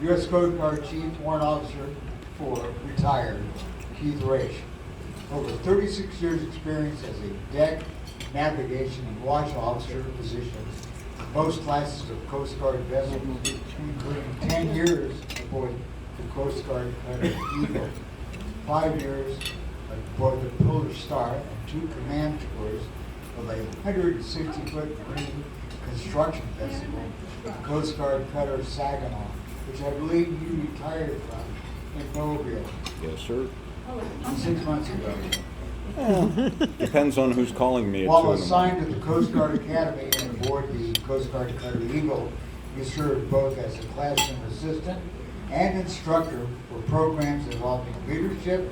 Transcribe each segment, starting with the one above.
U.S. Coast Guard Chief Warrant Officer 4, retired, Keith Raish. Over 36 years experience as a deck, navigation, and watch officer positions, most classes of Coast Guard vessels, including 10 years aboard the Coast Guard cutter Eagle, 5 years aboard the Polar Star, and 2 command tours of a 160-foot marine construction vessel, the Coast Guard cutter Saginaw, which I believe you retired from in Mobile Yes, sir. 6 months ago. Depends on who's calling me at 2 While in the morning. assigned to the Coast Guard Academy and aboard the Coast Guard cutter Eagle, he served both as a classroom assistant and instructor for programs involving leadership,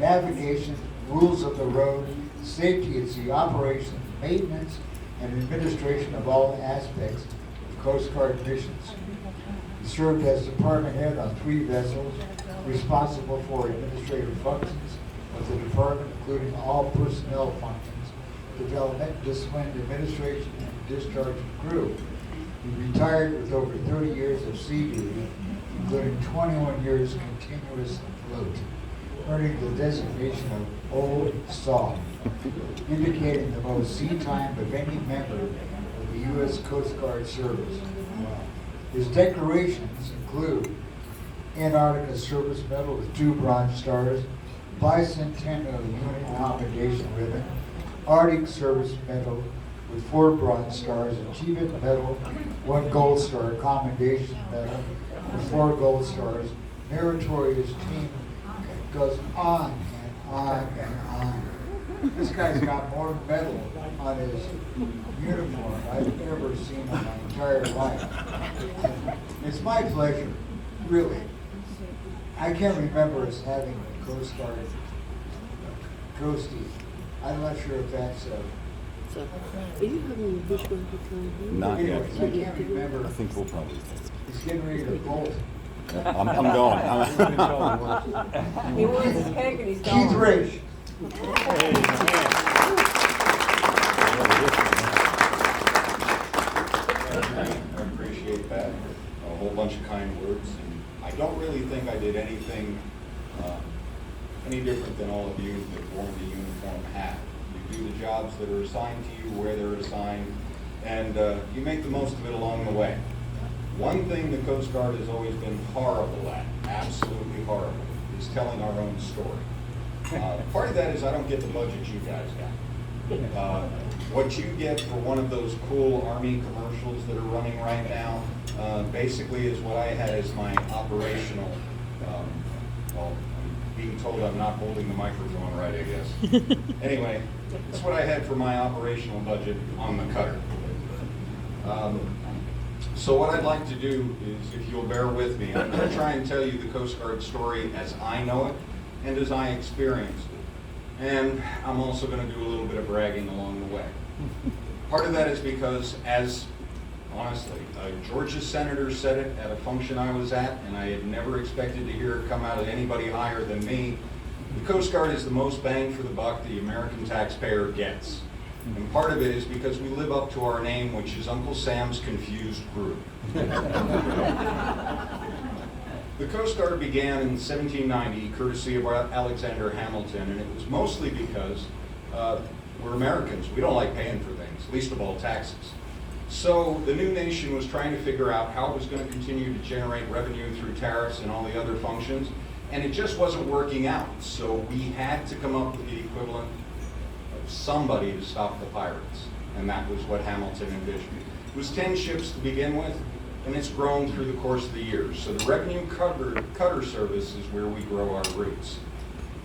navigation, rules of the road, safety at sea operations, maintenance, and administration of all aspects of Coast Guard missions. He served as department head on 3 vessels, responsible for administrative functions of the department, including all personnel functions, development, discipline, administration, and discharge of crew. He retired with over 30 years of sea duty, including 21 years continuous afloat, earning the designation of Old Song, indicating the most sea time of any member of the U.S. Coast Guard service. His decorations include Antarctica Service Medal with 2 Bronze Stars, Bicentennial Unit Commendation Ribbon, Arctic Service Medal with 4 Bronze Stars, Achievement Medal, 1 Gold Star, Commendation Medal with 4 Gold Stars, Meritorious Team. It goes on and on and on. This guy's got more metal on his uniform I've ever seen in my entire life. It's my pleasure, really. I can't remember us having a Coast Guard ghostie. I'm not sure if that's So, are you having a bush going to come here? Not yet. anyways, I can't remember. I think we'll probably. He's getting ready to bolt. I'm going. He wants his cake and he's Keith gone. Raish. I appreciate that. A whole bunch of kind words. And I don't really think I did anything any different than all of you that wore the uniform hat. You do the jobs that are assigned to you where they're assigned, and you make the most of it along the way. One thing the Coast Guard has always been horrible at, absolutely horrible, is telling our own story. Part of that is I don't get the budget you guys got. What you get for one of those cool Army commercials that are running right now, basically is what I had as my operational, well, I'm being told I'm not holding the microphone right, I guess. Anyway, that's what I had for my operational budget on the cutter. So what I'd like to do is, if you'll bear with me, I'm going to try and tell you the Coast Guard story as I know it and as I experienced it. And I'm also going to do a little bit of bragging along the way. Part of that is because, as honestly, Georgia's senator said it at a function I was at, and I had never expected to hear it come out of anybody higher than me. The Coast Guard is the most bang for the buck the American taxpayer gets. And part of it is because we live up to our name, which is Uncle Sam's Confused Group. The Coast Guard began in 1790, courtesy of Alexander Hamilton, and it was mostly because we're Americans. We don't like paying for things, least of all taxes. So the new nation was trying to figure out how it was going to continue to generate revenue through tariffs and all the other functions, and it just wasn't working out. So we had to come up with the equivalent of somebody to stop the pirates, and that was what Hamilton envisioned. It was 10 ships to begin with, and it's grown through the course of the years. So the revenue cutter service is where we grow our roots.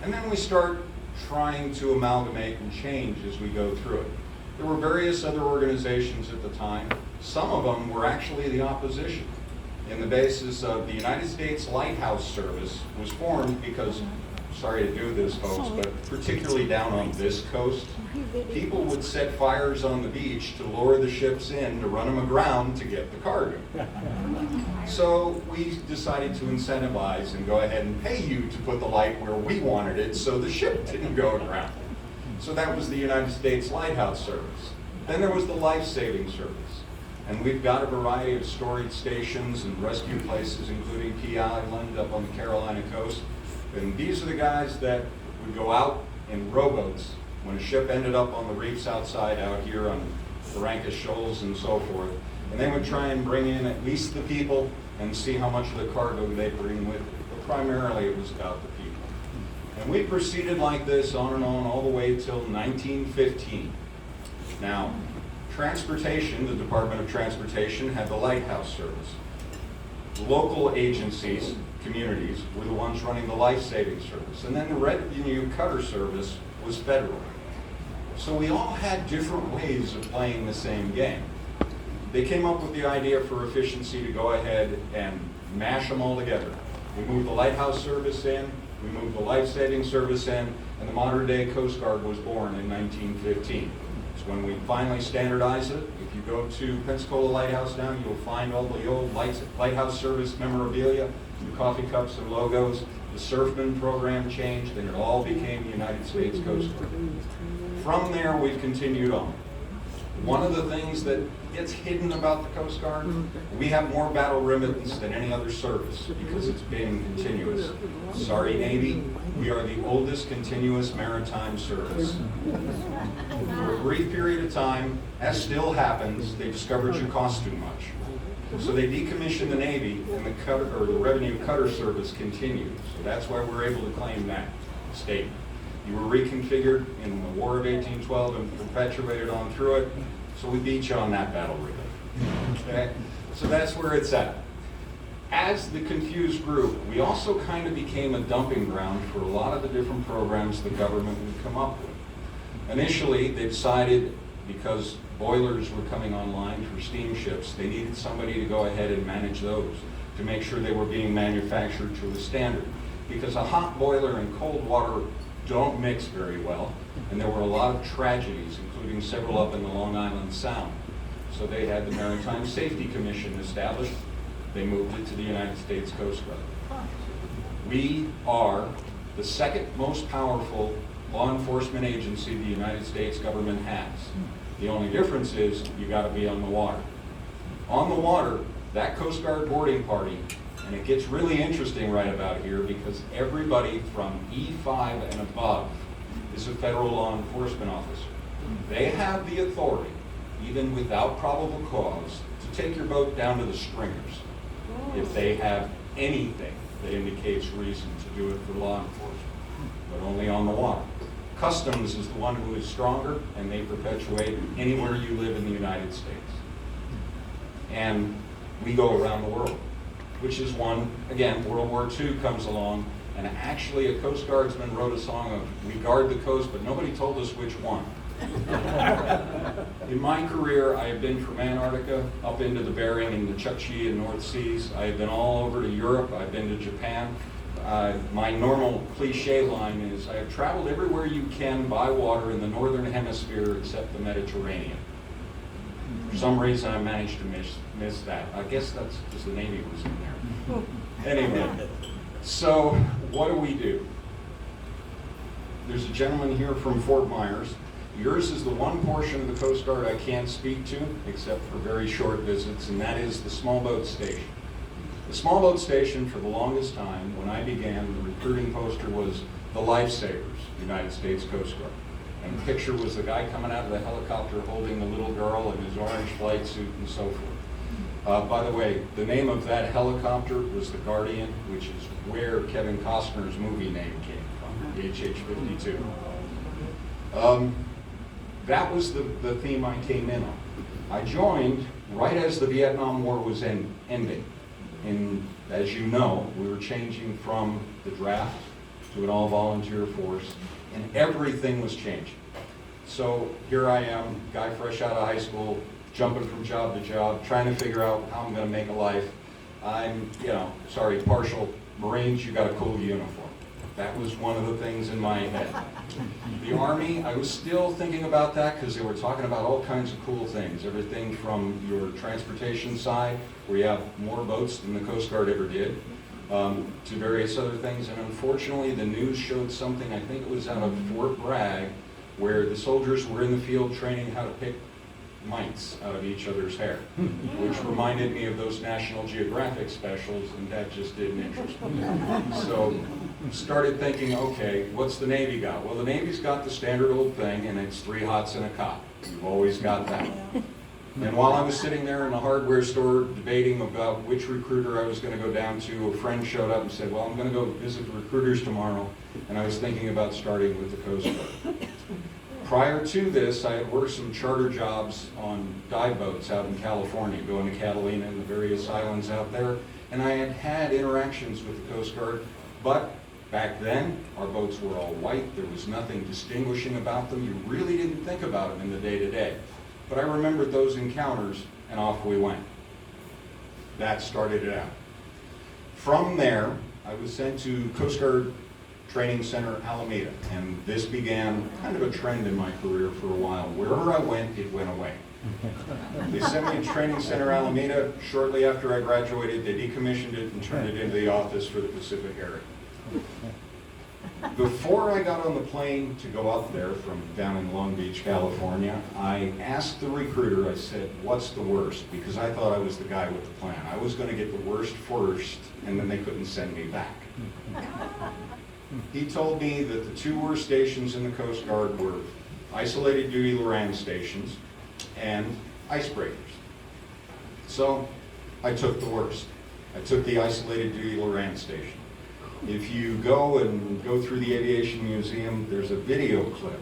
And then we start trying to amalgamate and change as we go through it. There were various other organizations at the time. Some of them were actually the opposition. In the basis of the United States Lighthouse Service was formed because, sorry to do this, folks, but particularly down on this coast, people would set fires on the beach to lure the ships in to run them aground to get the cargo. So we decided to incentivize and go ahead and pay you to put the light where we wanted it so the ship didn't go aground. So that was the United States Lighthouse Service. Then there was the Life Saving Service. And we've got a variety of storage stations and rescue places, including Key Island up on the Carolina coast. And these are the guys that would go out in rowboats when a ship ended up on the reefs outside out here on Barrancas Shoals and so forth. And they would try and bring in at least the people and see how much of the cargo they bring with it. But primarily it was about the people. And we proceeded like this on and on all the way till 1915. Now, transportation, the Department of Transportation had the lighthouse service. Local agencies, communities, were the ones running the life-saving service. And then the revenue cutter service was federal. So we all had different ways of playing the same game. They came up with the idea for efficiency to go ahead and mash them all together. We moved the lighthouse service in, we moved the life-saving service in, and the modern-day Coast Guard was born in 1915. It's when we finally standardized it. If you go to Pensacola Lighthouse now, you'll find all the old lighthouse service memorabilia, the coffee cups and logos. The Surfman program changed, and it all became the United States Coast Guard. From there, we've continued on. One of the things that gets hidden about the Coast Guard, we have more battle remittance than any other service because it's been continuous. Sorry, Navy, we are the oldest continuous maritime service. For a brief period of time, as still happens, they discovered you cost too much. So they decommissioned the Navy, and the revenue cutter service continued. So that's why we're able to claim that statement. You were reconfigured in the War of 1812 and perpetuated on through it, so we beat you on that battle ribbon. Okay? So that's where it's at. As the confused grew, we also kind of became a dumping ground for a lot of the different programs the government would come up with. Initially, they decided, because boilers were coming online for steamships, they needed somebody to go ahead and manage those, to make sure they were being manufactured to a standard. Because a hot boiler and cold water don't mix very well, and there were a lot of tragedies, including several up in the Long Island Sound. So they had the Maritime Safety Commission established. They moved it to the United States Coast Guard. We are the second most powerful law enforcement agency the United States government has. The only difference is you got to be on the water. On the water, that Coast Guard boarding party, and it gets really interesting right about here because everybody from E5 and above is a federal law enforcement officer. They have the authority, even without probable cause, to take your boat down to the stringers if they have anything that indicates reason to do it for law enforcement, but only on the water. Customs is the one who is stronger, and they perpetuate anywhere you live in the United States. And we go around the world, which is one, again, World War II comes along, and actually a Coast Guardsman wrote a song of, we guard the coast, but nobody told us which one. In my career, I have been from Antarctica up into the Bering and the Chukchi and North Seas. I have been all over to Europe. I've been to Japan. My normal cliche line is, I have traveled everywhere you can by water in the northern hemisphere except the Mediterranean. For some reason, I managed to miss that. I guess that's because the Navy was in there. Anyway, so what do? There's a gentleman here from Fort Myers. Yours is the one portion of the Coast Guard I can't speak to, except for very short visits, and that is the small boat station. The small boat station, for the longest time, when I began, the recruiting poster was the Lifesavers, United States Coast Guard. And the picture was the guy coming out of the helicopter holding the little girl in his orange flight suit and so forth. By the way, the name of that helicopter was the Guardian, which is where Kevin Costner's movie name came from, the HH-52. That was the theme I came in on. I joined right as the Vietnam War was ending. As you know, we were changing from the draft to an all-volunteer force, and everything was changing. So here I am, guy fresh out of high school, jumping from job to job, trying to figure out how I'm going to make a life. I'm, partial Marines, you got a cool uniform. That was one of the things in my head. The Army, I was still thinking about that because they were talking about all kinds of cool things. Everything from your transportation side, where you have more boats than the Coast Guard ever did, to various other things. And unfortunately, the news showed something, I think it was out of Fort Bragg, where the soldiers were in the field training how to pick mites out of each other's hair, which reminded me of those National Geographic specials, and that just didn't interest me. So started thinking, okay, what's the Navy got? Well, the Navy's got the standard old thing, and it's 3 hots and a cot. You've always got that. And while I was sitting there in the hardware store debating about which recruiter I was going to go down to, a friend showed up and said, well, I'm going to go visit the recruiters tomorrow, and I was thinking about starting with the Coast Guard. Prior to this, I had worked some charter jobs on dive boats out in California, going to Catalina and the various islands out there, and I had had interactions with the Coast Guard, but back then, our boats were all white. There was nothing distinguishing about them. You really didn't think about them in the day-to-day. But I remembered those encounters, and off we went. That started it out. From there, I was sent to Coast Guard Training Center Alameda, and this began kind of a trend in my career for a while. Wherever I went, it went away. They sent me to Training Center Alameda. Shortly after I graduated, they decommissioned it and turned it into the office for the Pacific area. Before I got on the plane to go up there from down in Long Beach, California, I asked the recruiter, I said, what's the worst? Because I thought I was the guy with the plan. I was going to get the worst first, and then they couldn't send me back. He told me that the 2 worst stations in the Coast Guard were isolated duty Loran stations and icebreakers. So I took the worst. I took the isolated duty Loran station. If you go through the Aviation Museum, there's a video clip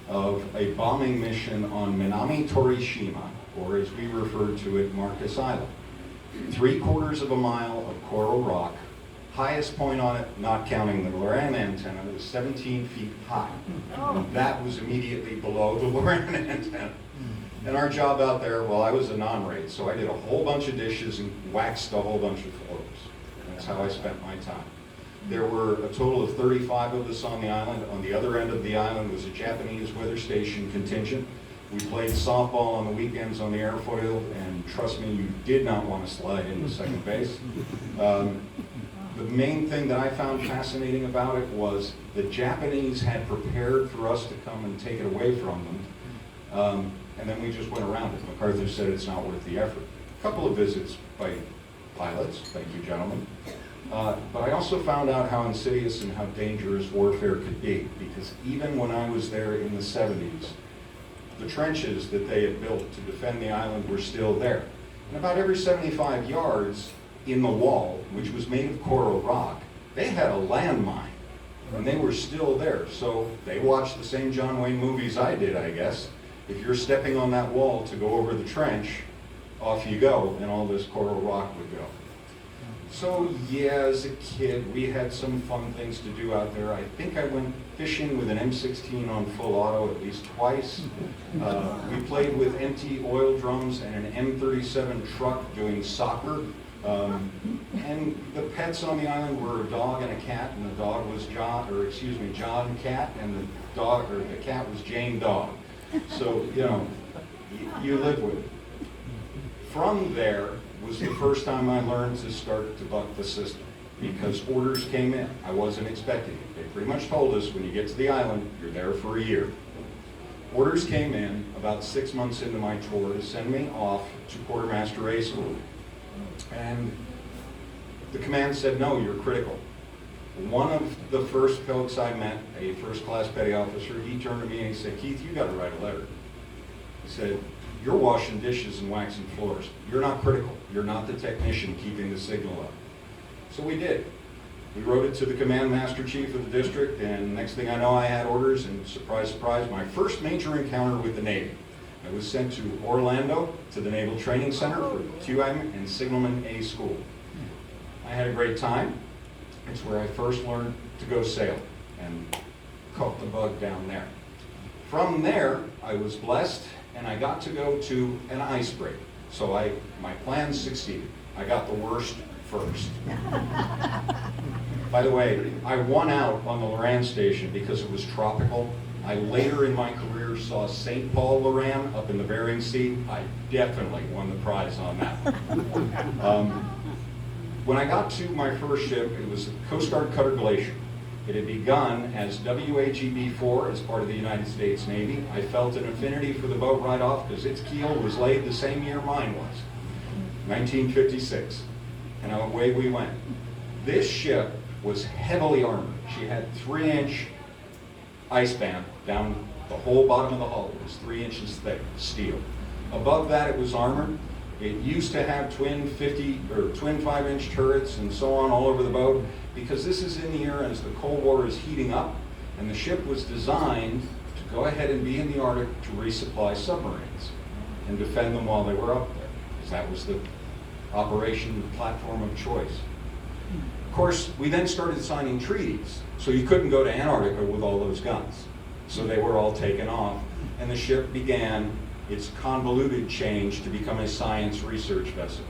of a bombing mission on Minami Torishima, or as we refer to it, Marcus Island. 3/4 of a mile of coral rock. Highest point on it, not counting the Loran antenna, was 17 feet high. And that was immediately below the Loran antenna. And our job out there, well, I was a non-rate, so I did a whole bunch of dishes and waxed a whole bunch of floats. That's how I spent my time. There were a total of 35 of us on the island. On the other end of the island was a Japanese weather station contingent. We played softball on the weekends on the airfoil, and trust me, you did not want to slide into second base. The main thing that I found fascinating about it was the Japanese had prepared for us to come and take it away from them, and then we just went around it. MacArthur said it's not worth the effort. A couple of visits by pilots, thank you gentlemen. But I also found out how insidious and how dangerous warfare could be, because even when I was there in the 70s, the trenches that they had built to defend the island were still there. And about every 75 yards in the wall, which was made of coral rock, they had a landmine, and they were still there. So they watched the same John Wayne movies I did, I guess. If you're stepping on that wall to go over the trench, off you go, and all this coral rock would go. So yeah, as a kid, we had some fun things to do out there. I think I went fishing with an M16 on full auto at least twice. We played with empty oil drums and an M37 truck doing soccer. And the pets on the island were a dog and a cat, and the dog was John Cat, and the cat was Jane Dog. So, you know, you live with it. From there was the first time I learned to start to buck the system, because orders came in. I wasn't expecting it. They pretty much told us, when you get to the island, you're there for a year. Orders came in about 6 months into my tour to send me off to Quartermaster A School. And the command said, no, you're critical. One of the first folks I met, a first-class petty officer, he turned to me and he said, Keith, you got to write a letter. He said, you're washing dishes and waxing floors. You're not critical. You're not the technician keeping the signal up. So we did. We wrote it to the command master chief of the district, and next thing I know, I had orders, and surprise, surprise, my first major encounter with the Navy. I was sent to Orlando, to the Naval Training Center for QM and Signalman A School. I had a great time. It's where I first learned to go sail and caught the bug down there. From there, I was blessed, and I got to go to an icebreaker. So my plans succeeded. I got the worst first. By the way, I won out on the Loran station because it was tropical. I later in my career saw St. Paul Loran up in the Bering Sea. I definitely won the prize on that. When I got to my first ship, it was the Coast Guard Cutter Glacier. It had begun as WAGB-4 as part of the United States Navy. I felt an affinity for the boat right off because its keel was laid the same year mine was, 1956. And away we went. This ship was heavily armored. She had 3-inch ice band down the whole bottom of the hull. It was 3 inches thick, steel. Above that, it was armored. It used to have twin 5-inch turrets and so on all over the boat, because this is in the era as the Cold War is heating up, and the ship was designed to go ahead and be in the Arctic to resupply submarines and defend them while they were up there, because that was the operation platform of choice. Of course, we then started signing treaties, so you couldn't go to Antarctica with all those guns. So they were all taken off, and the ship began its convoluted change to become a science research vessel.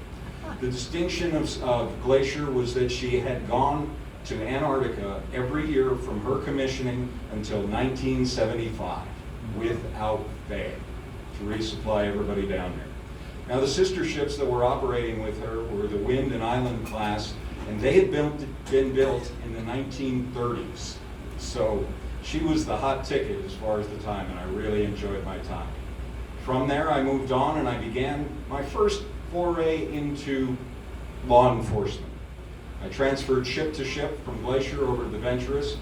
The distinction of Glacier was that she had gone to Antarctica every year from her commissioning until 1975 without fail to resupply everybody down there. Now, the sister ships that were operating with her were the Wind and Island class, and they had been built in the 1930s. So she was the hot ticket as far as the time, and I really enjoyed my time. From there, I moved on and I began my first foray into law enforcement. I transferred ship to ship from Glacier over to the Venturous.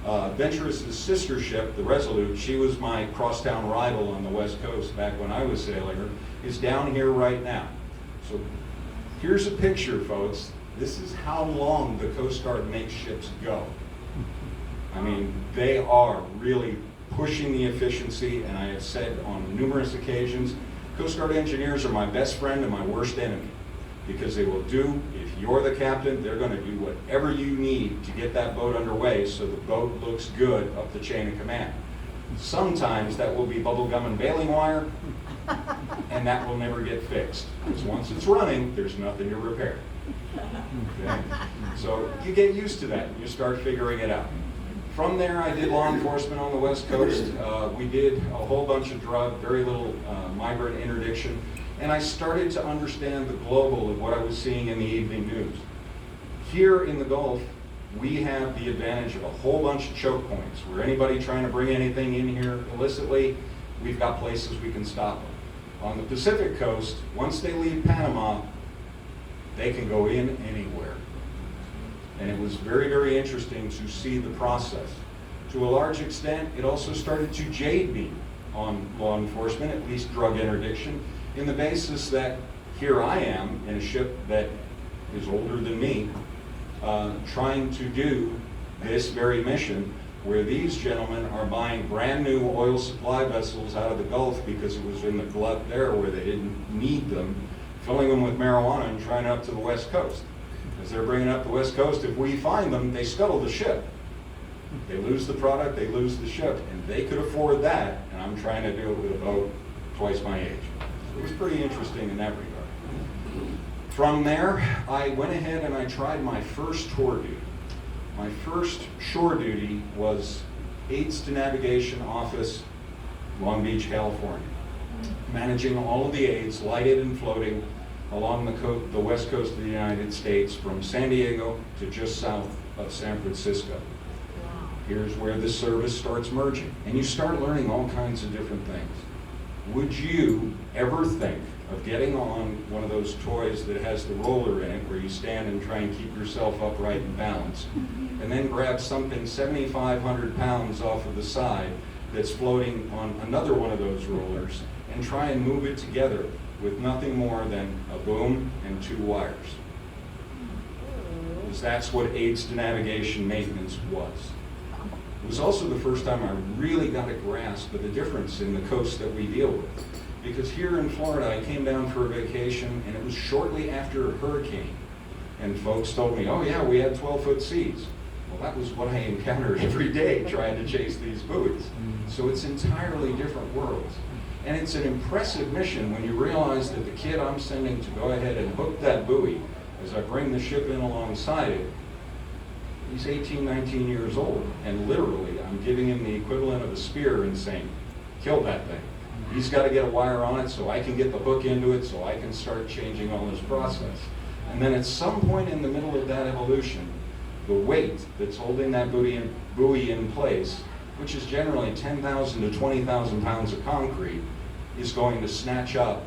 Venturous's sister ship, the Resolute, she was my crosstown rival on the West Coast back when I was sailing her, is down here right now. So here's a picture, folks. This is how long the Coast Guard makes ships go. I mean, they are really pushing the efficiency, and I have said on numerous occasions, Coast Guard engineers are my best friend and my worst enemy, because they will do, if you're the captain, they're going to do whatever you need to get that boat underway so the boat looks good up the chain of command. Sometimes that will be bubble gum and baling wire, and that will never get fixed, because once it's running, there's nothing to repair. Okay? So you get used to that and you start figuring it out. From there, I did law enforcement on the West Coast. We did a whole bunch of drug, very little migrant interdiction, and I started to understand the global of what I was seeing in the evening news. Here in the Gulf, we have the advantage of a whole bunch of choke points, where anybody trying to bring anything in here illicitly, we've got places we can stop them. On the Pacific coast, once they leave Panama, they can go in anywhere. And it was very, very interesting to see the process. To a large extent, it also started to jade me on law enforcement, at least drug interdiction, in the basis that here I am in a ship that is older than me, trying to do this very mission, where these gentlemen are buying brand new oil supply vessels out of the Gulf because it was in the glut there where they didn't need them, filling them with marijuana and trying up to the West Coast. As they're bringing up the West Coast, if we find them, they scuttle the ship. They lose the product, they lose the ship, and they could afford that, and I'm trying to do it with a boat twice my age. So it was pretty interesting in that regard. From there, I went ahead and I tried my first tour duty. My first shore duty was Aids to Navigation Office, Long Beach, California, managing all of the aids, lighted and floating, along the west coast of the United States, from San Diego to just south of San Francisco. Here's where the service starts merging, and you start learning all kinds of different things. Would you ever think of getting on one of those toys that has the roller in it, where you stand and try and keep yourself upright and balanced, and then grab something 7,500 pounds off of the side that's floating on another one of those rollers, and try and move it together with nothing more than a boom and 2 wires? Because that's what aids to navigation maintenance was. It was also the first time I really got a grasp of the difference in the coast that we deal with. Because here in Florida, I came down for a vacation, and it was shortly after a hurricane. And folks told me, oh yeah, we had 12-foot seas. Well, that was what I encountered every day trying to chase these buoys. So it's entirely different worlds. And it's an impressive mission when you realize that the kid I'm sending to go ahead and hook that buoy, as I bring the ship in alongside it, he's 18, 19 years old, and literally I'm giving him the equivalent of a spear and saying, kill that thing. He's got to get a wire on it so I can get the hook into it so I can start changing all this process. And then at some point in the middle of that evolution, the weight that's holding that buoy in place, which is generally 10,000 to 20,000 pounds of concrete, is going to snatch up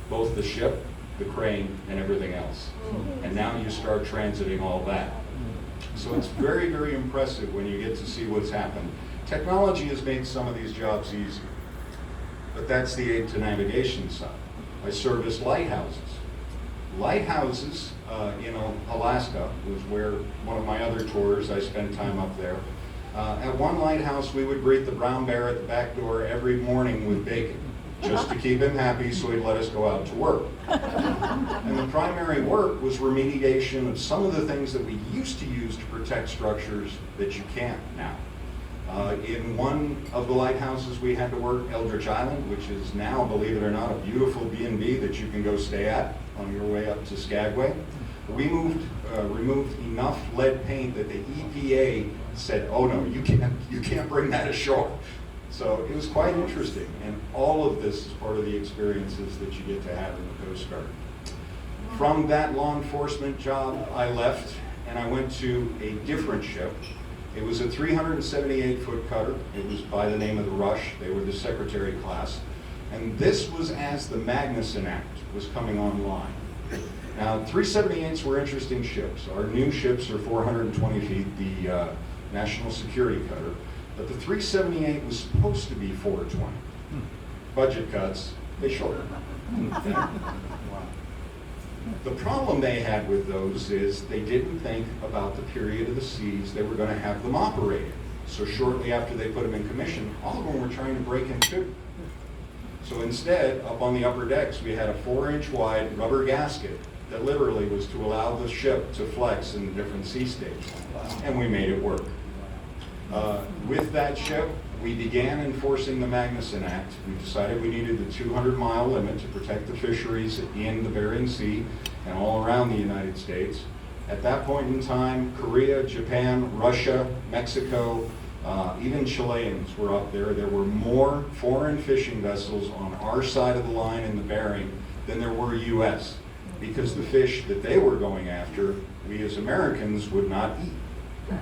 both the ship, the crane, and everything else. And now you start transiting all that. So it's very, very impressive when you get to see what's happened. Technology has made some of these jobs easier, but that's the aid to navigation side. I service lighthouses. Lighthouses in Alaska was where one of my other tours, I spent time up there. At one lighthouse, we would greet the brown bear at the back door every morning with bacon, just to keep him happy so he'd let us go out to work. And the primary work was remediation of some of the things that we used to use to protect structures that you can't now. In one of the lighthouses we had to work, Eldridge Island, which is now, believe it or not, a beautiful B&B that you can go stay at on your way up to Skagway. We removed enough lead paint that the EPA said, oh no, you can't bring that ashore. So it was quite interesting, and all of this is part of the experiences that you get to have in the Coast Guard. From that law enforcement job, I left and I went to a different ship. It was a 378-foot cutter. It was by the name of the Rush. They were the Secretary class. And this was as the Magnuson Act was coming online. Now, 378s were interesting ships. Our new ships are 420 feet, the National Security Cutter. But the 378 was supposed to be 420. Budget cuts, they shortened. The problem they had with those is they didn't think about the period of the seas they were going to have them operating. So shortly after they put them in commission, all of them were trying to break in two. So instead, up on the upper decks, we had a 4-inch wide rubber gasket that literally was to allow the ship to flex in the different sea states. And we made it work. With that ship, we began enforcing the Magnuson Act. We decided we needed the 200-mile limit to protect the fisheries in the Bering Sea and all around the United States. At that point in time, Korea, Japan, Russia, Mexico, even Chileans were up there. There were more foreign fishing vessels on our side of the line in the Bering than there were U.S. because the fish that they were going after, we as Americans would not eat.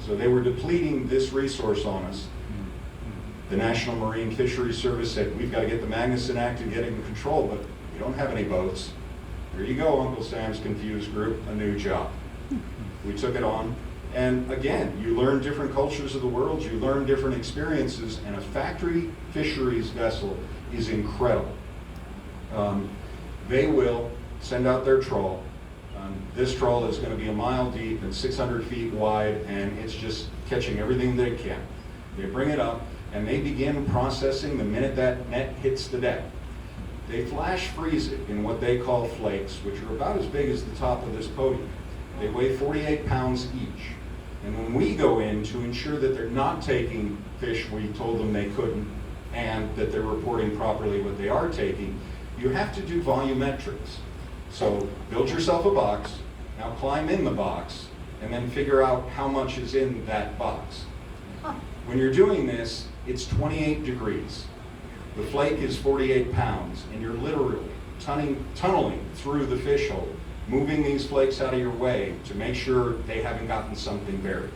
So they were depleting this resource on us. The National Marine Fisheries Service said, we've got to get the Magnuson Act and get it in control, but we don't have any boats. There you go, Uncle Sam's Confused Group, a new job. We took it on. And again, you learn different cultures of the world, you learn different experiences, and a factory fisheries vessel is incredible. They will send out their trawl. This trawl is going to be a mile deep and 600 feet wide, and it's just catching everything that it can. They bring it up, and they begin processing the minute that net hits the deck. They flash freeze it in what they call flakes, which are about as big as the top of this podium. They weigh 48 pounds each. And when we go in to ensure that they're not taking fish we told them they couldn't, and that they're reporting properly what they are taking, you have to do volumetrics. So build yourself a box, now climb in the box, and then figure out how much is in that box. When you're doing this, it's 28 degrees. The flake is 48 pounds, and you're literally tunneling through the fish hole, moving these flakes out of your way to make sure they haven't gotten something buried.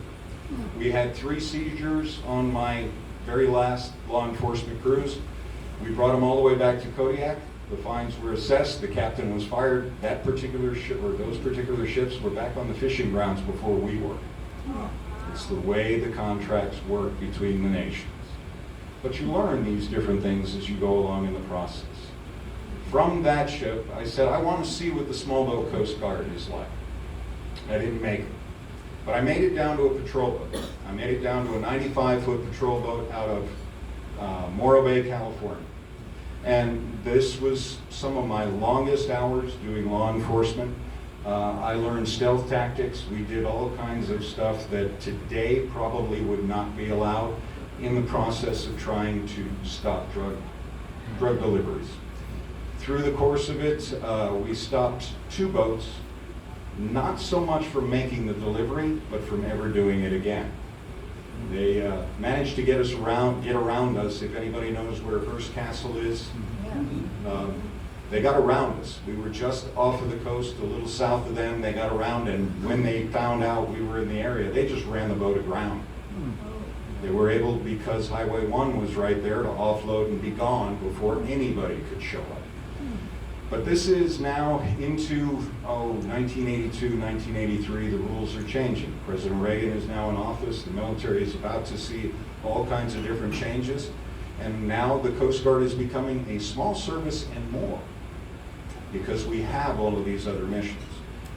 We had 3 seizures on my very last law enforcement cruise. We brought them all the way back to Kodiak. The fines were assessed, the captain was fired. That particular ship, or those particular ships, were back on the fishing grounds before we were. It's the way the contracts work between the nations. But you learn these different things as you go along in the process. From that ship, I said, I want to see what the small boat Coast Guard is like. I didn't make it. But I made it down to a patrol boat. I made it down to a 95-foot patrol boat out of MOAA Bay, California. And this was some of my longest hours doing law enforcement. I learned stealth tactics. We did all kinds of stuff that today probably would not be allowed in the process of trying to stop drug deliveries. Through the course of it, we stopped 2 boats, not so much from making the delivery, but from ever doing it again. They managed to get around us. If anybody knows where Hearst Castle is, They got around us. We were just off of the coast, a little south of them. They got around, and when they found out we were in the area, they just ran the boat aground. They were able, because Highway 1 was right there, to offload and be gone before anybody could show up. But this is now into, 1982, 1983, the rules are changing. President Reagan is now in office, the military is about to see all kinds of different changes, and now the Coast Guard is becoming a small service and more, because we have all of these other missions.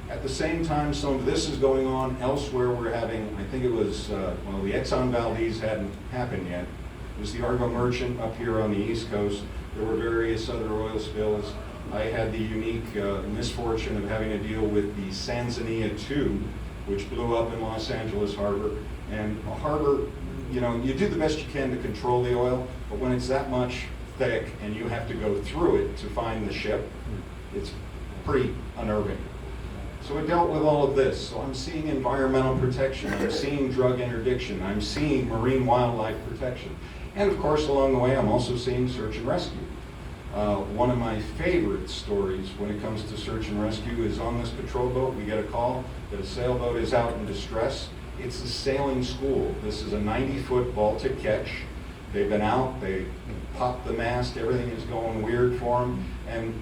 At the same time, some of this is going on elsewhere. We're having, I think it was, the Exxon Valdez hadn't happened yet. It was the Argo Merchant up here on the East Coast. There were various other oil spills. I had the unique misfortune of having to deal with the Sanzania 2, which blew up in Los Angeles Harbor. And a harbor, you know, you do the best you can to control the oil, but when it's that much thick and you have to go through it to find the ship, it's pretty unnerving. So I dealt with all of this. So I'm seeing environmental protection, I'm seeing drug interdiction, I'm seeing marine wildlife protection. And of course, along the way, I'm also seeing search and rescue. One of my favorite stories when it comes to search and rescue is on this patrol boat. We get a call that a sailboat is out in distress. It's a sailing school. This is a 90-foot Baltic ketch. They've been out, they popped the mast, everything is going weird for them. And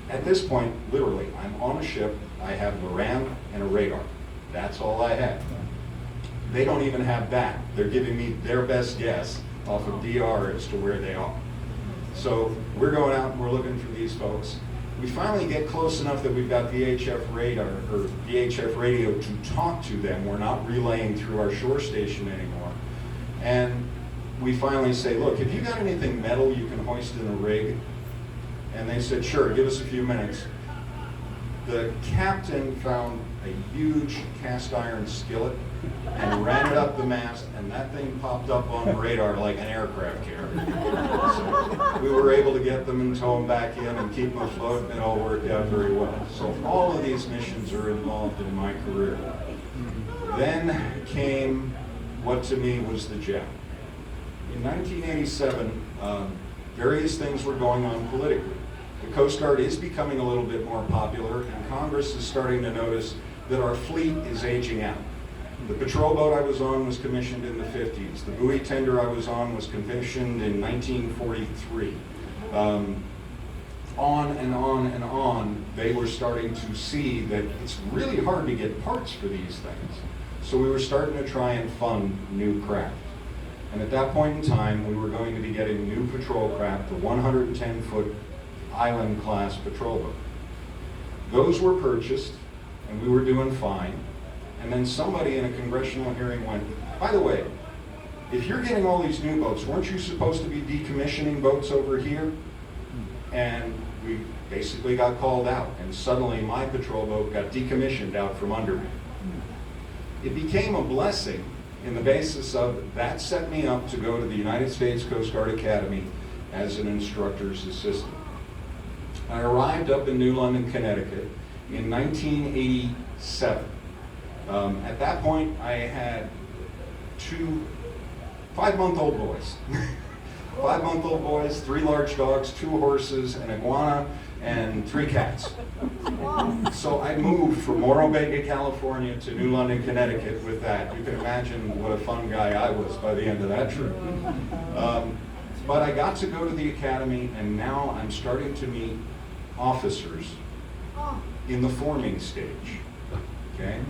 at this point, literally, I'm on a ship, I have a ram and a radar. That's all I have. They don't even have that. They're giving me their best guess off of DR as to where they are. So we're going out and we're looking for these folks. We finally get close enough that we've got VHF radar or VHF radio to talk to them. We're not relaying through our shore station anymore. And we finally say, look, have you got anything metal you can hoist in a rig? And they said, sure, give us a few minutes. The captain found a huge cast iron skillet and ran it up the mast, and that thing popped up on the radar like an aircraft carrier. So we were able to get them and tow them back in and keep them afloat, and it all worked out very well. So all of these missions are involved in my career. Then came what to me was the gem. In 1987, various things were going on politically. The Coast Guard is becoming a little bit more popular, and Congress is starting to notice that our fleet is aging out. The patrol boat I was on was commissioned in the 50s. The buoy tender I was on was commissioned in 1943. On and on and on, they were starting to see that it's really hard to get parts for these things. So we were starting to try and fund new craft. And at that point in time, we were going to be getting new patrol craft, the 110-foot island class patrol boat. Those were purchased, and we were doing fine. And then somebody in a congressional hearing went, by the way, if you're getting all these new boats, weren't you supposed to be decommissioning boats over here? And we basically got called out, and suddenly my patrol boat got decommissioned out from under me. It became a blessing in the basis of that set me up to go to the United States Coast Guard Academy as an instructor's assistant. I arrived up in New London, Connecticut in 1987. At that point, I had 2 5-month-old boys. 5-month-old boys, 3 large dogs, 2 horses, an iguana, and 3 cats. So I moved from Morro Bay, California to New London, Connecticut with that. You can imagine what a fun guy I was by the end of that trip. But I got to go to the academy, and now I'm starting to meet officers in the forming stage. Okay?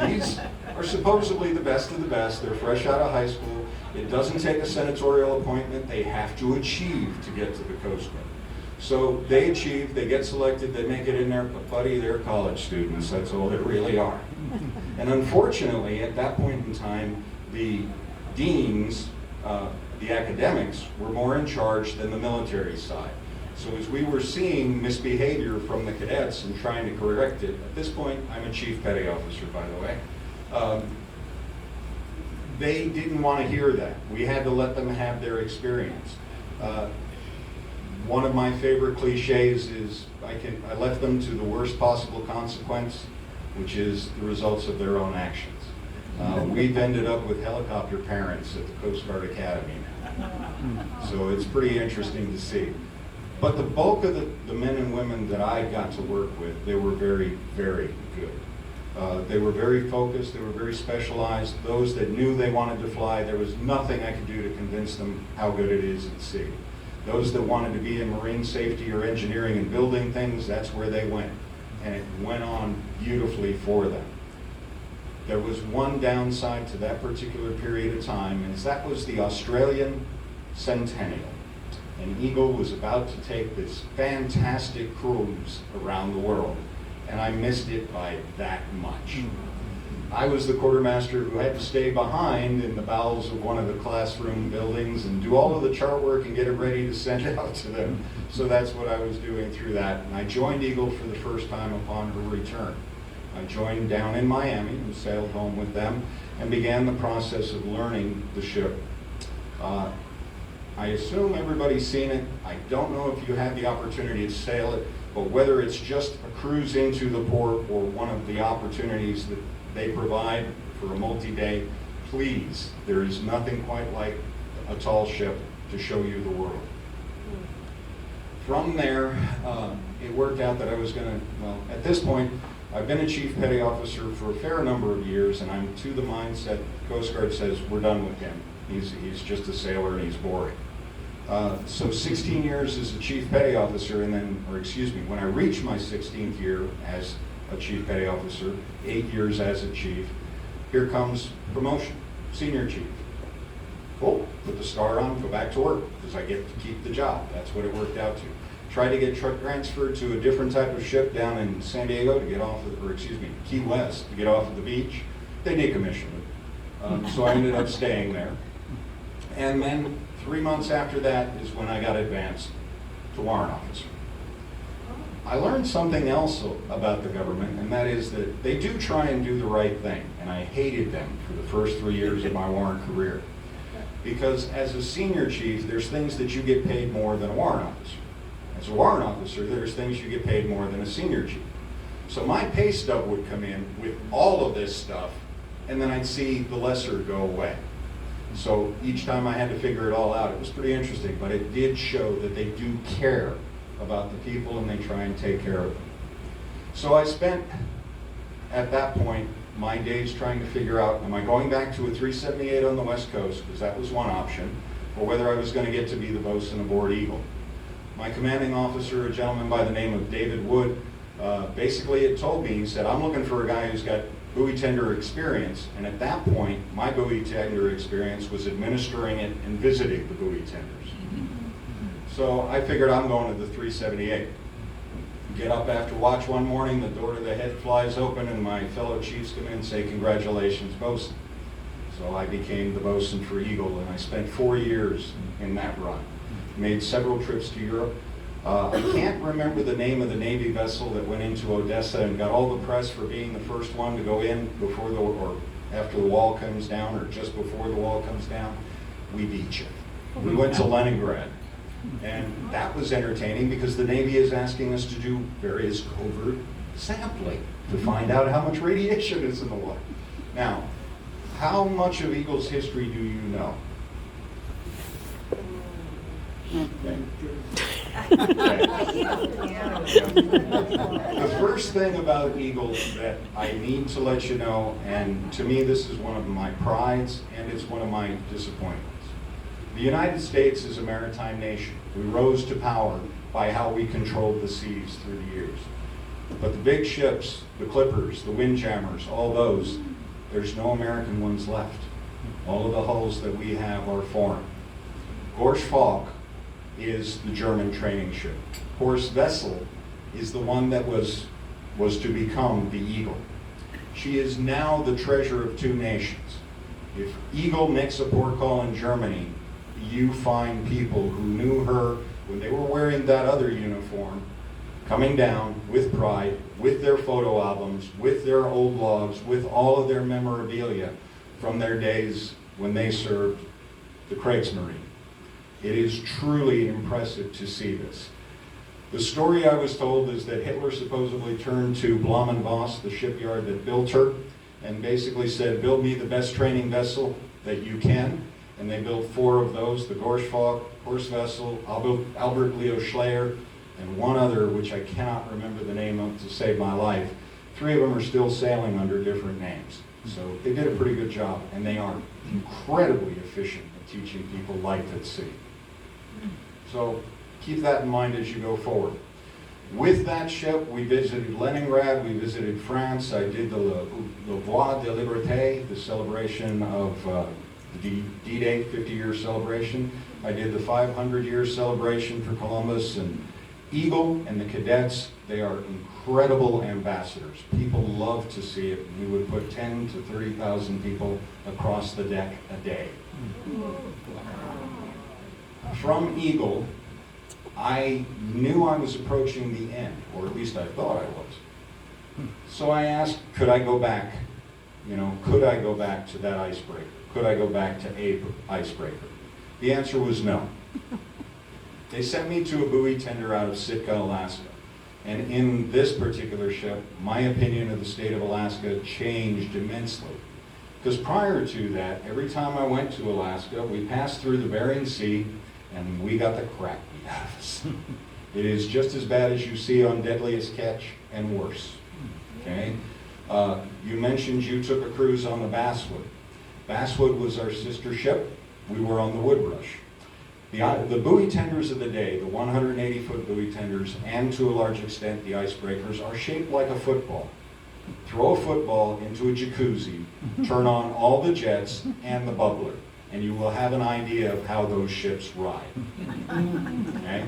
These are supposedly the best of the best. They're fresh out of high school. It doesn't take a senatorial appointment. They have to achieve to get to the Coast Guard. So they achieve, they get selected, they make it in there, but buddy, they're college students. That's all they really are. And unfortunately, at that point in time, the deans, the academics, were more in charge than the military side. So as we were seeing misbehavior from the cadets and trying to correct it, at this point, I'm a chief petty officer, by the way, they didn't want to hear that. We had to let them have their experience. One of my favorite cliches is I left them to the worst possible consequence, which is the results of their own actions. We've ended up with helicopter parents at the Coast Guard Academy now. So it's pretty interesting to see. But the bulk of the men and women that I got to work with, they were very, very good. They were very focused, they were very specialized. Those that knew they wanted to fly, there was nothing I could do to convince them how good it is at sea. Those that wanted to be in marine safety or engineering and building things, that's where they went. And it went on beautifully for them. There was one downside to that particular period of time, and that was the Australian centennial. And Eagle was about to take this fantastic cruise around the world, and I missed it by that much. I was the quartermaster who had to stay behind in the bowels of one of the classroom buildings and do all of the chart work and get it ready to send out to them. So that's what I was doing through that. And I joined Eagle for the first time upon her return. I joined down in Miami and sailed home with them and began the process of learning the ship. I assume everybody's seen it. I don't know if you had the opportunity to sail it, but whether it's just a cruise into the port or one of the opportunities that they provide for a multi-day, please, there is nothing quite like a tall ship to show you the world. From there, it worked out that I was going to, well, at this point, I've been a chief petty officer for a fair number of years, and I'm to the mindset Coast Guard says we're done with him. He's just a sailor and he's boring. So 16 years as a chief petty officer, and then, or excuse me, when I reached my 16th year as a chief petty officer, 8 years as a chief, here comes promotion, senior chief. Cool, put the star on, go back to work, because I get to keep the job. That's what it worked out to. Tried to get transferred to a different type of ship down in San Diego to get off of, or excuse me, Key West to get off of the beach. They decommissioned it. So I ended up staying there. And then 3 months after that is when I got advanced to warrant officer. I learned something else about the government, and that is that they do try and do the right thing, and I hated them for the first 3 years of my warrant career. Because as a senior chief, there's things that you get paid more than a warrant officer. As a warrant officer, there's things you get paid more than a senior chief. So my pay stub would come in with all of this stuff, and then I'd see the lesser go away. So each time I had to figure it all out, it was pretty interesting, but it did show that they do care about the people and they try and take care of them. So I spent, at that point, my days trying to figure out, am I going back to a 378 on the West Coast, because that was one option, or whether I was going to get to be the bosun aboard Eagle. My commanding officer, a gentleman by the name of David Wood, basically had told me, he said, I'm looking for a guy who's got buoy tender experience, and at that point, my buoy tender experience was administering it and visiting the buoy tenders. So I figured I'm going to the 378. Get up after watch one morning, the door to the head flies open, and my fellow chiefs come in and say, congratulations, bosun. So I became the bosun for Eagle, and I spent 4 years in that run. Made several trips to Europe. I can't remember the name of the Navy vessel that went into Odessa and got all the press for being the first one to go in before the, or after the wall comes down, or just before the wall comes down. We beat you. We went to Leningrad, and that was entertaining because the Navy is asking us to do various covert sampling to find out how much radiation is in the water. Now, how much of Eagle's history do you know? Okay. The first thing about Eagle that I need to let you know, and to me this is one of my prides and it's one of my disappointments. The United States is a maritime nation. We rose to power by how we controlled the seas through the years. But the big ships, the clippers, the windjammers, all those, there's no American ones left. All of the hulls that we have are foreign. Gorsch Falk is the German training ship. Horst Wessel is the one that was to become the Eagle. She is now the treasure of two nations. If Eagle makes a port call in Germany, you find people who knew her when they were wearing that other uniform, coming down with pride, with their photo albums, with their old logs, with all of their memorabilia from their days when they served the Kriegsmarine. It is truly impressive to see this. The story I was told is that Hitler supposedly turned to Blom and Voss, the shipyard that built her, and basically said, build me the best training vessel that you can, and they built 4 of those, the Gorschfalk, Horst Wessel, Albert Leo Schleyer, and one other, which I cannot remember the name of to save my life. 3 of them are still sailing under different names. So they did a pretty good job, and they are incredibly efficient at teaching people life at sea. So keep that in mind as you go forward. With that ship, we visited Leningrad, we visited France, I did the Le Voix de Liberté, the celebration of the D-Day 50-year celebration. I did the 500-year celebration for Columbus, and Eagle and the cadets, they are incredible ambassadors. People love to see it. We would put 10 to 30,000 people across the deck a day. From Eagle, I knew I was approaching the end, or at least I thought I was. So I asked, could I go back? You know, could I go back to that icebreaker? Could I go back to a icebreaker? The answer was no. They sent me to a buoy tender out of Sitka, Alaska. And in this particular ship, my opinion of the state of Alaska changed immensely. Because prior to that, every time I went to Alaska, we passed through the Bering Sea, and we got the crap beat out of us. It is just as bad as you see on Deadliest Catch, and worse. Okay? You mentioned you took a cruise on the Basswood. Basswood was our sister ship. We were on the Woodrush. The buoy tenders of the day, the 180-foot buoy tenders, and to a large extent the icebreakers, are shaped like a football. Throw a football into a jacuzzi, turn on all the jets and the bubbler, and you will have an idea of how those ships ride. Okay?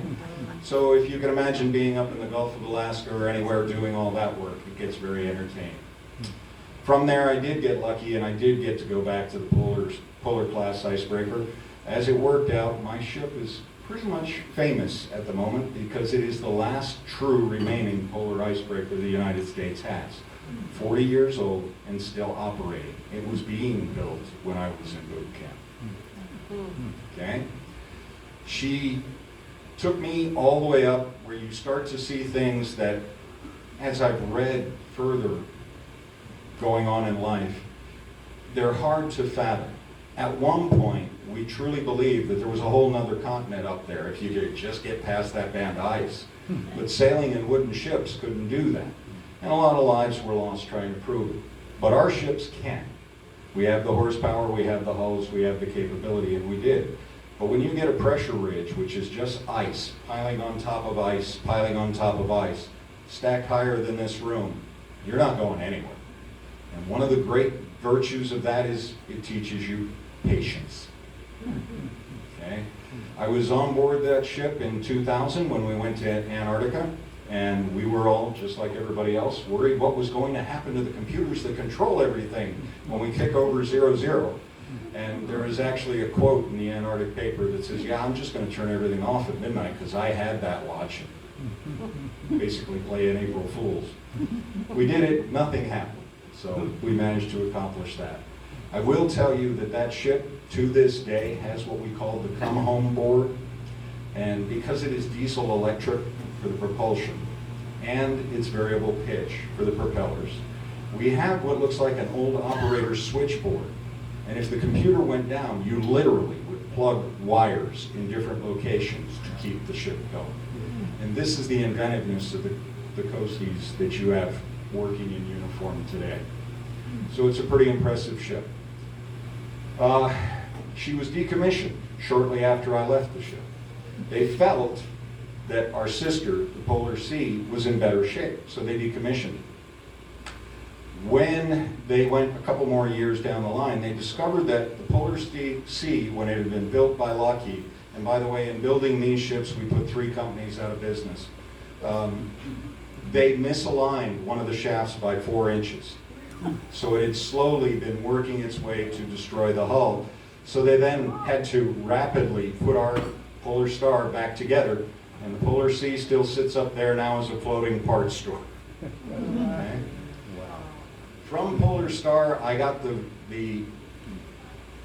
So if you can imagine being up in the Gulf of Alaska or anywhere doing all that work, it gets very entertaining. From there, I did get lucky, and I did get to go back to the Polar class icebreaker. As it worked out, my ship is pretty much famous at the moment because it is the last true remaining polar icebreaker the United States has. 40 years old and still operating. It was being built when I was in boot camp. Okay? She took me all the way up where you start to see things that, as I've read further going on in life, they're hard to fathom. At one point, we truly believed that there was a whole nother continent up there if you could just get past that band of ice. But sailing in wooden ships couldn't do that. And a lot of lives were lost trying to prove it. But our ships can. We have the horsepower, we have the hulls, we have the capability, and we did. But when you get a pressure ridge, which is just ice, piling on top of ice, piling on top of ice, stacked higher than this room, you're not going anywhere. And one of the great virtues of that is it teaches you patience. Okay? I was on board that ship in 2000 when we went to Antarctica, and we were all, just like everybody else, worried what was going to happen to the computers that control everything when we kick over 00. And there is actually a quote in the Antarctic paper that says, yeah, I'm just going to turn everything off at midnight because I had that watch and basically play an April Fool's. We did it, nothing happened. So we managed to accomplish that. I will tell you that that ship, to this day, has what we call the come home board. And because it is diesel electric for the propulsion, and it's variable pitch for the propellers, we have what looks like an old operator's switchboard. And if the computer went down, you literally would plug wires in different locations to keep the ship going. And this is the inventiveness of the coasties that you have working in uniform today. So it's a pretty impressive ship. She was decommissioned shortly after I left the ship. They felt that our sister, the Polar Sea, was in better shape, so they decommissioned it. When they went a couple more years down the line, they discovered that the Polar Sea, when it had been built by Lockheed, and by the way, in building these ships, we put 3 companies out of business. They misaligned one of the shafts by 4 inches. So it had slowly been working its way to destroy the hull. So they then had to rapidly put our Polar Star back together, and the Polar Sea still sits up there now as a floating parts store. Okay? From Polar Star, I got the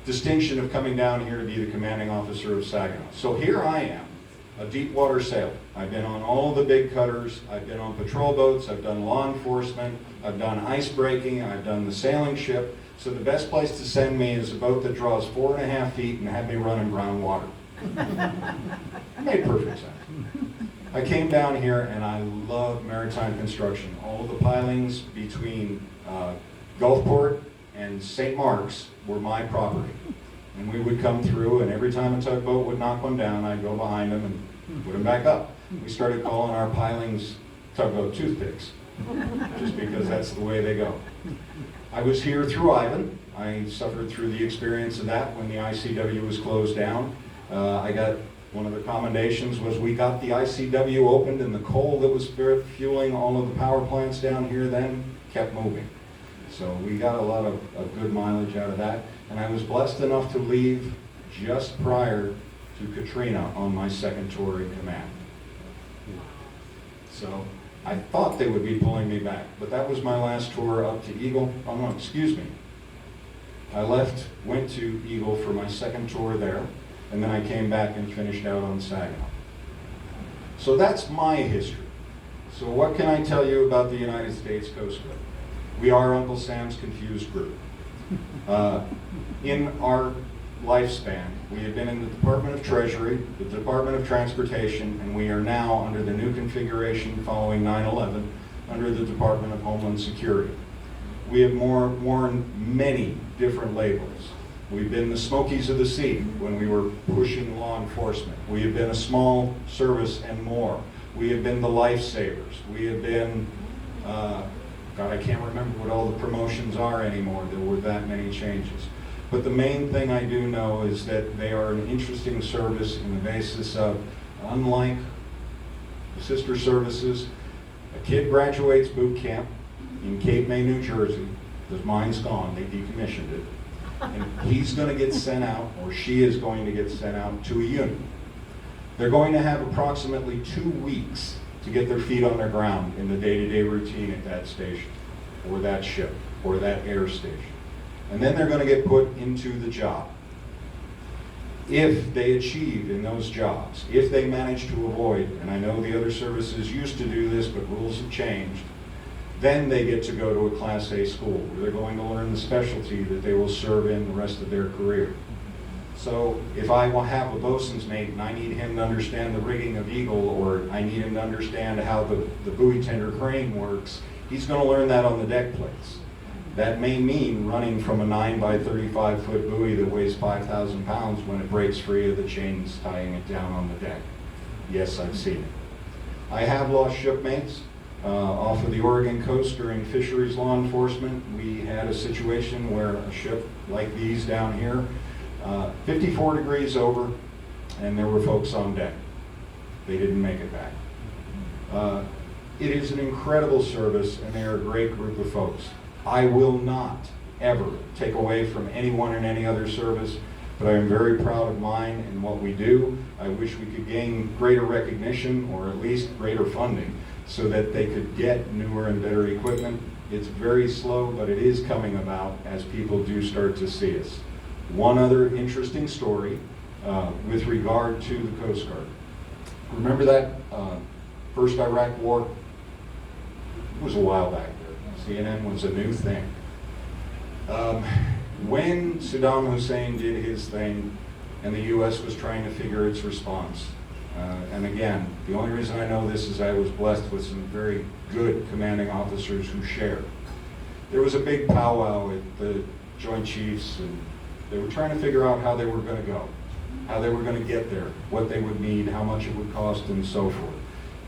distinction of coming down here to be the commanding officer of Saginaw. So here I am, a deep water sailor. I've been on all the big cutters, I've been on patrol boats, I've done law enforcement, I've done ice breaking, I've done the sailing ship. So the best place to send me is a boat that draws 4.5 feet and have me run in brown water. It made perfect sense. I came down here and I love maritime construction. All of the pilings between Gulfport and St. Mark's were my property. And we would come through, and every time a tugboat would knock one down, I'd go behind them and put them back up. We started calling our pilings tugboat toothpicks, just because that's the way they go. I was here through Ivan. I suffered through the experience of that when the ICW was closed down. I got one of the commendations was we got the ICW opened, and the coal that was fueling all of the power plants down here then kept moving. So we got a lot of good mileage out of that. And I was blessed enough to leave just prior to Katrina on my second tour in command. So I thought they would be pulling me back, but that was my last tour up to Eagle. Oh no, excuse me. I left, went to Eagle for my second tour there, and then I came back and finished out on Saginaw. So that's my history. So what can I tell you about the United States Coast Guard? We are Uncle Sam's confused group. In our lifespan, we have been in the Department of Treasury, the Department of Transportation, and we are now, under the new configuration following 9/11, under the Department of Homeland Security. We have worn many different labels. We've been the Smokies of the Sea when we were pushing law enforcement. We have been a small service and more. We have been the lifesavers. We have been, God, I can't remember what all the promotions are anymore. There were that many changes. But the main thing I do know is that they are an interesting service in the basis of, unlike the sister services, a kid graduates boot camp in Cape May, New Jersey, because mine's gone, they decommissioned it. And he's going to get sent out, or she is going to get sent out to a unit. They're going to have approximately 2 weeks to get their feet on the ground in the day-to-day routine at that station, or that ship, or that air station. And then they're going to get put into the job. If they achieve in those jobs, if they manage to avoid, and I know the other services used to do this, but rules have changed, then they get to go to a Class A school where they're going to learn the specialty that they will serve in the rest of their career. So if I will have a bosun's mate and I need him to understand the rigging of Eagle, or I need him to understand how the buoy tender crane works, he's going to learn that on the deck plates. That may mean running from a 9 by 35 foot buoy that weighs 5,000 pounds when it breaks free of the chains tying it down on the deck. Yes, I've seen it. I have lost shipmates off of the Oregon coast during fisheries law enforcement. We had a situation where a ship like these down here, 54 degrees over, and there were folks on deck. They didn't make it back. It is an incredible service, and they are a great group of folks. I will not ever take away from anyone in any other service, but I am very proud of mine and what we do. I wish we could gain greater recognition, or at least greater funding, so that they could get newer and better equipment. It's very slow, but it is coming about as people do start to see us. One other interesting story with regard to the Coast Guard. Remember that first Iraq War? It was a while back. CNN was a new thing. When Saddam Hussein did his thing and the U.S. was trying to figure its response, and again, the only reason I know this is I was blessed with some very good commanding officers who shared. There was a big powwow at the Joint Chiefs, and they were trying to figure out how they were going to go, how they were going to get there, what they would need, how much it would cost, and so forth.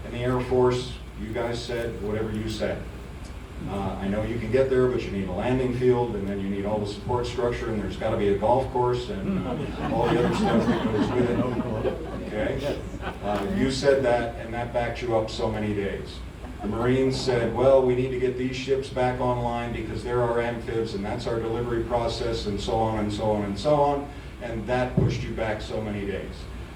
And the Air Force, you guys said whatever you said. I know you can get there, but you need a landing field, and then you need all the support structure, and there's got to be a golf course, and all the other stuff that goes with it. Okay? You said that, and that backed you up so many days. The Marines said, well, we need to get these ships back online because they're our amphibs, and that's our delivery process, and so on, and so on, and so on, and that pushed you back so many days.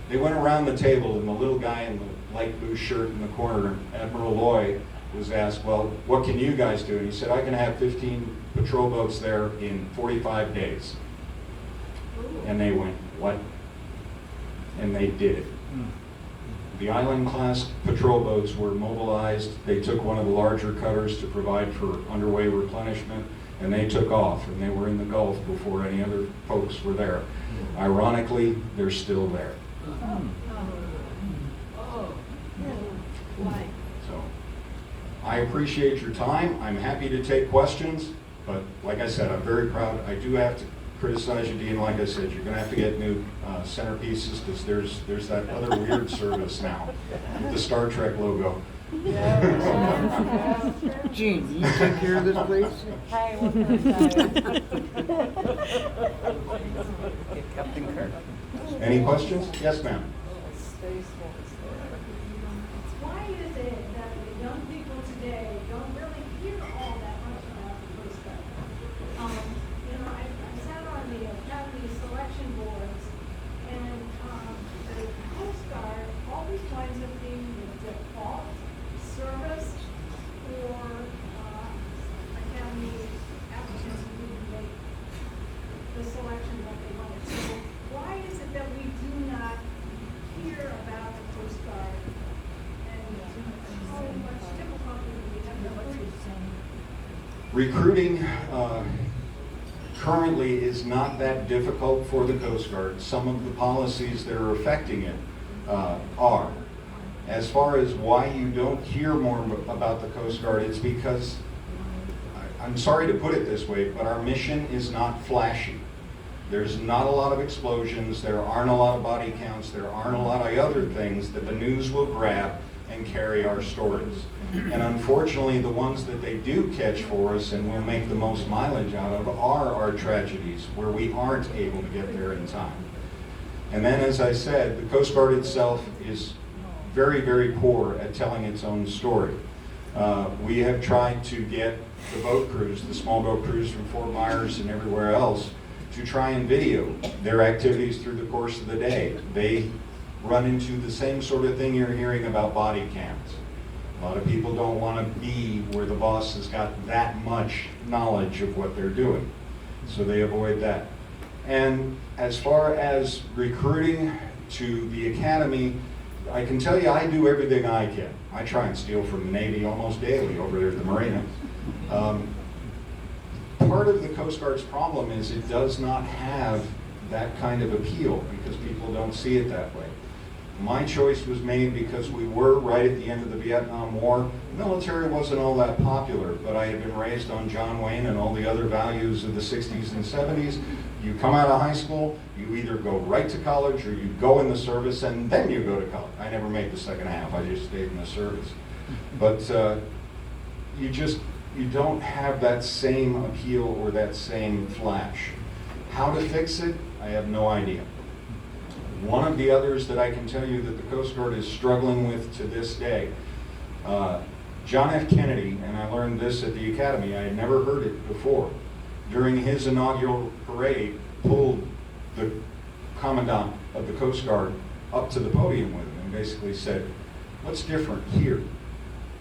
They went around the table, and the little guy in the light blue shirt in the corner, Admiral Loy, was asked, well, what can you guys do? And he said, I can have 15 patrol boats there in 45 days. And they went, what? And they did it. The island-class patrol boats were mobilized. They took one of the larger cutters to provide for underway replenishment, and they took off, and they were in the Gulf before any other folks were there. Ironically, they're still there. So, I appreciate your time. I'm happy to take questions, but like I said, I'm very proud. I do have to criticize you, Dean. Like I said, you're going to have to get new centerpieces because there's that other weird service now with the Star Trek logo. Gene, you take care of this, please? Hey, what kind Captain Kirk. Any questions? Yes, ma'am. Why is it that the young people today don't really hear all that much about the Coast Guard? I sat on the Academy selection boards, and the Coast Guard always winds up being the default service for Academy applicants who didn't make the selection that they wanted. So why is it that we do not hear about the Coast Guard? And how much difficulty do we have recruiting? Recruiting currently is not that difficult for the Coast Guard. Some of the policies that are affecting it are. As far as why you don't hear more about the Coast Guard, it's because, I'm sorry to put it this way, but our mission is not flashy. There's not a lot of explosions, there aren't a lot of body counts, there aren't a lot of other things that the news will grab and carry our stories. And unfortunately, the ones that they do catch for us and will make the most mileage out of are our tragedies where we aren't able to get there in time. And then, as I said, the Coast Guard itself is very, very poor at telling its own story. We have tried to get the boat crews, the small boat crews from Fort Myers and everywhere else, to try and video their activities through the course of the day. They run into the same sort of thing you're hearing about body cams. A lot of people don't want to be where the boss has got that much knowledge of what they're doing, so they avoid that. And as far as recruiting to the academy, I can tell you I do everything I can. I try and steal from the Navy almost daily over there at the Marina. Part of the Coast Guard's problem is it does not have that kind of appeal because people don't see it that way. My choice was made because we were right at the end of the Vietnam War. Military wasn't all that popular, but I had been raised on John Wayne and all the other values of the 60s and 70s. You come out of high school, you either go right to college or you go in the service and then you go to college. I never made the second half, I just stayed in the service. But you don't have that same appeal or that same flash. How to fix it, I have no idea. One of the others that I can tell you that the Coast Guard is struggling with to this day, John F. Kennedy, and I learned this at the Academy, I had never heard it before, during his inaugural parade, pulled the Commandant of the Coast Guard up to the podium with him and basically said, "What's different here?"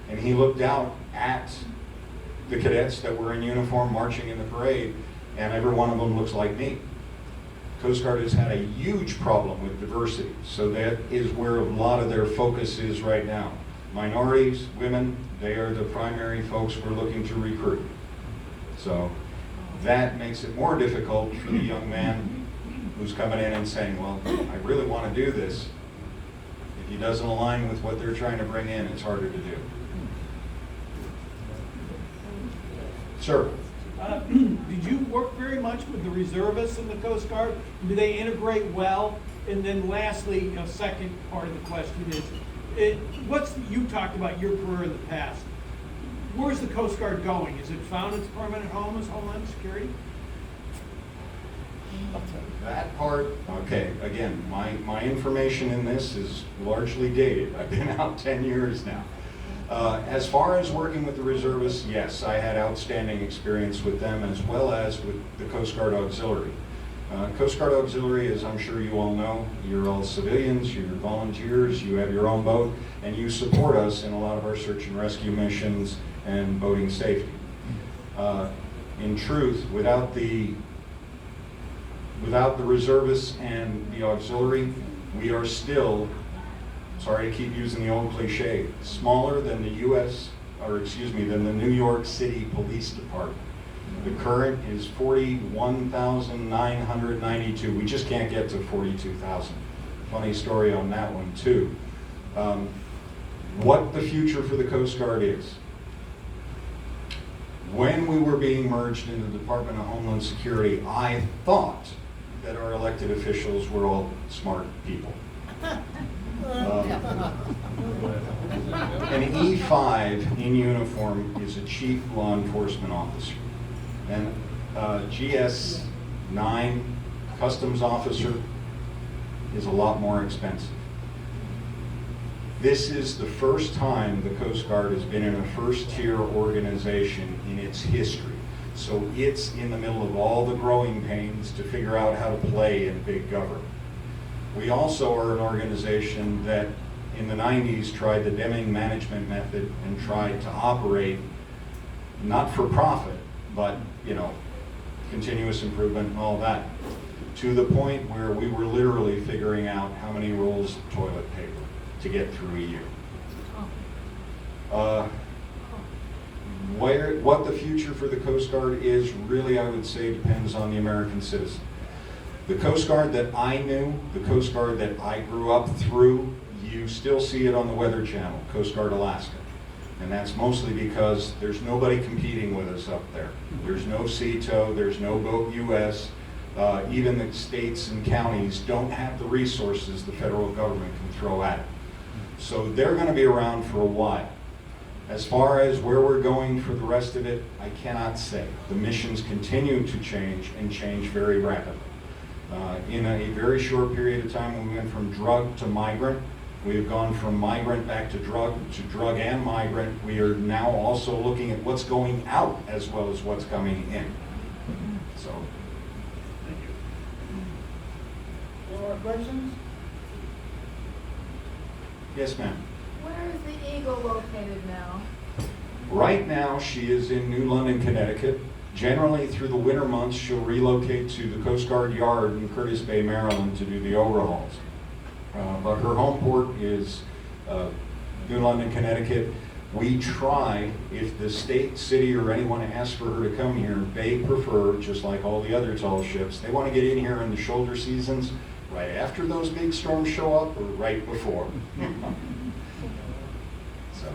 And he looked out at the cadets that were in uniform marching in the parade, and every one of them looks like me. Coast Guard has had a huge problem with diversity, so that is where a lot of their focus is right now. Minorities, women, they are the primary folks we're looking to recruit. So that makes it more difficult for the young man who's coming in and saying, well, I really want to do this. If he doesn't align with what they're trying to bring in, it's harder to do. Sir? Did you work very much with the reservists in the Coast Guard? Do they integrate well? And then lastly, second part of the question is, you talked about your career in the past. Where's the Coast Guard going? Is it found its permanent home as Homeland Security? That part, okay, again, my information in this is largely dated. I've been out 10 years now. As far as working with the reservists, yes, I had outstanding experience with them as well as with the Coast Guard Auxiliary. Coast Guard Auxiliary, as I'm sure you all know, you're all civilians, you're volunteers, you have your own boat, and you support us in a lot of our search and rescue missions and boating safety. In truth, without the reservists and the auxiliary, we are still sorry to keep using the old cliche, smaller than the than the New York City Police Department. The current is 41,992. We just can't get to 42,000. Funny story on that one too. What the future for the Coast Guard is. When we were being merged into the Department of Homeland Security, I thought that our elected officials were all smart people. An E5 in uniform is a chief law enforcement officer. And GS9 customs officer is a lot more expensive. This is the first time the Coast Guard has been in a first-tier organization in its history. So it's in the middle of all the growing pains to figure out how to play in big government. We also are an organization that in the 90s tried the Deming management method and tried to operate not for profit, but continuous improvement and all that, to the point where we were literally figuring out how many rolls of toilet paper to get through a year. What the future for the Coast Guard is really, I would say, depends on the American citizen. The Coast Guard that I knew, the Coast Guard that I grew up through, you still see it on the Weather Channel, Coast Guard Alaska. And that's mostly because there's nobody competing with us up there. There's no SEATO, there's no Boat US. Even the states and counties don't have the resources the federal government can throw at it. So they're going to be around for a while. As far as where we're going for the rest of it, I cannot say. The missions continue to change and change very rapidly. In a very short period of time, when we went from drug to migrant, we have gone from migrant back to drug and migrant. We are now also looking at what's going out as well as what's coming in. So, Thank you. Any more questions? yes, ma'am. Where is the Eagle located now? Right now, she is in New London, Connecticut. Generally, through the winter months, she'll relocate to the Coast Guard Yard in Curtis Bay, Maryland, to do the overhauls. But her home port is New London, Connecticut. We try, if the state, city, or anyone asks for her to come here, they prefer, just like all the other tall ships, they want to get in here in the shoulder seasons, right after those big storms show up, or right before. So.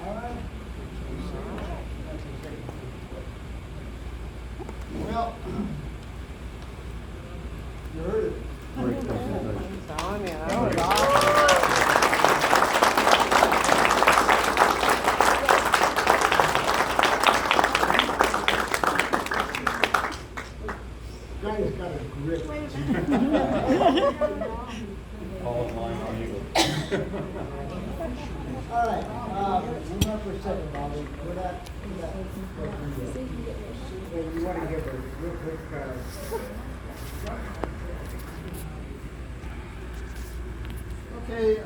All right. Well, you heard it. Telling you, that was awesome. Guy's got a grip. All in line on Eagle. All right, hold on for a second, Bobby. We're not. You want to give a real quick. Okay,